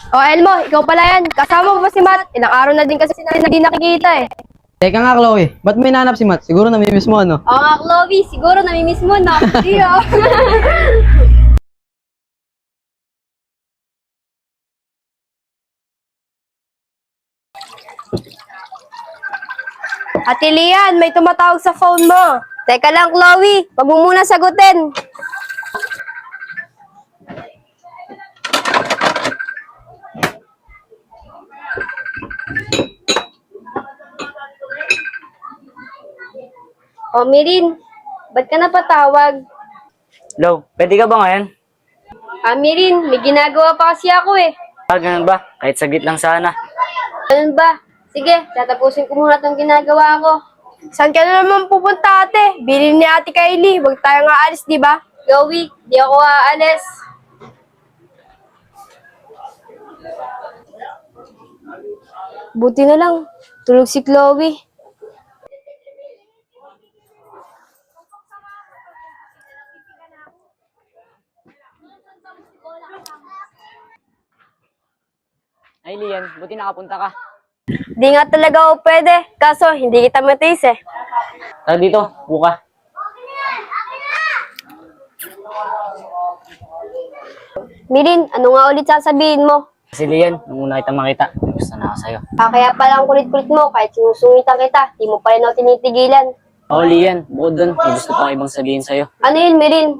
O Elmo, ikaw pala yan. Kasama mo ba si Matt? Ilang araw na din kasi hindi nakikita eh. Teka nga, Chloe. Ba't may nanap si Matt? Siguro namimiss mo, ano? Oo nga, Chloe. Siguro namimiss mo na. Iyo. Ate Lian, may tumatawag sa phone mo. Teka lang, Chloe. Wag mo muna sagutin. O Mirin, ba't ka napatawag? Hello, pwede ka ba ngayon? Mirin, may ginagawa pa kasi ako eh. Ganun ba? Kahit saglit lang sana. Ganun ba? Sige, tatapusin ko muna itong ginagawa ko. Saan ka na naman pupunta ate? Bilin ni ate Kylie, huwag tayo nga alis, di ba? Chloe, di ako aalis. Buti na lang, tulog si Chloe. Ay, Lian, buti nakapunta ka. Di nga talaga ako pwede, kaso hindi kita matiis eh. Tara dito, buka. Mirin, ano nga ulit sasabihin mo? Kasi Lian, nung una kita makita, may gusto na ako sa'yo. Kaya pala ang kulit-kulit mo, kahit sinusungitan kita, di mo pa rin ako tinitigilan. Oo, Lian, bukod doon, may gusto pa ako ibang sabihin sa'yo. Ano yun, Mirin?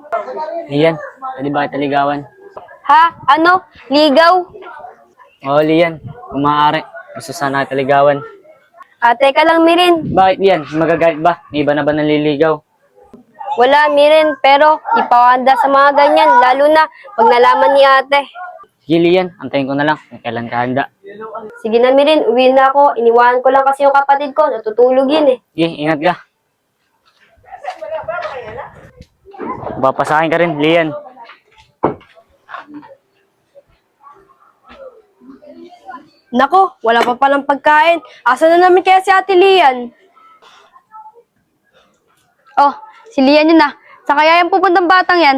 Lian, pwede ba kita ligawan? Ha? Ano? Ligaw? Oo, Lian, kung maaari, gusto sana kita ligawan. Teka lang, Mirin. Bakit, Lian? Magagalit ba? May iba na ba nanliligaw? Wala, Mirin, pero di pa ako handa sa mga ganyan, lalo na pag nalaman ni ate. Sige, Lian, antayin ko na lang kung kailan ka handa. Sige na, Mirin, uwi na ako. Iniwanan ko lang kasi yung kapatid ko, natutulog yun eh. Sige, ingat ka. Papasahin ka rin, Lian. Nako, wala pa palang pagkain. Asa na namin kaya si Ate Lian? Oh, si Lian yun na. Sa kaya yung pupuntang batang yan?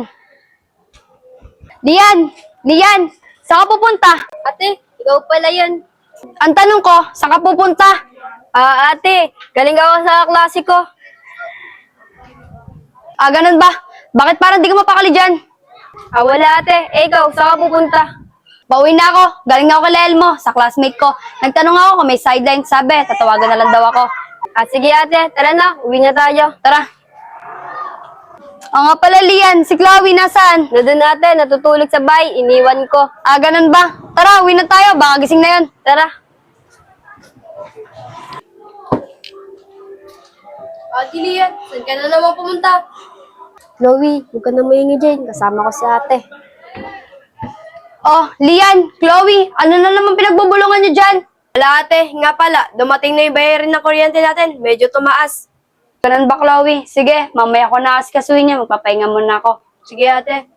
Lian! Lian! Saan ka pupunta? Ate, ikaw pala yun. Ang tanong ko, saan ka pupunta? Ate, galing ako sa klase ko. Ganun ba? Bakit parang di ka mapakali dyan? Wala ate. Ikaw, saan ka pupunta? Pauwi na ako. Galing na ako kay Elmo, sa classmate ko. Nagtanong ako kung may sideline. Sabi, tatawagan na lang daw ako. Sige ate, tara na. Uwi na tayo. Tara. Nga pala, Lian. Si Chloe, nasaan? Nandun ate, natutulog sa bahay. Iniwan ko. Ganun ba? Tara, uwi na tayo. Baka gising na yun. Tara. Ate Lian, saan ka na naman pumunta? Chloe, huwag ka na maingi dyan. Kasama ko si ate. Oh, Lian, Chloe, ano na naman pinagbubulungan niyo dyan? Wala ate, nga pala, dumating na yung bayarin ng kuryente natin. Medyo tumaas. Ganun ba, Chloe? Sige, mamaya ko na asikasuhin niya. Magpapahinga muna ako. Sige ate.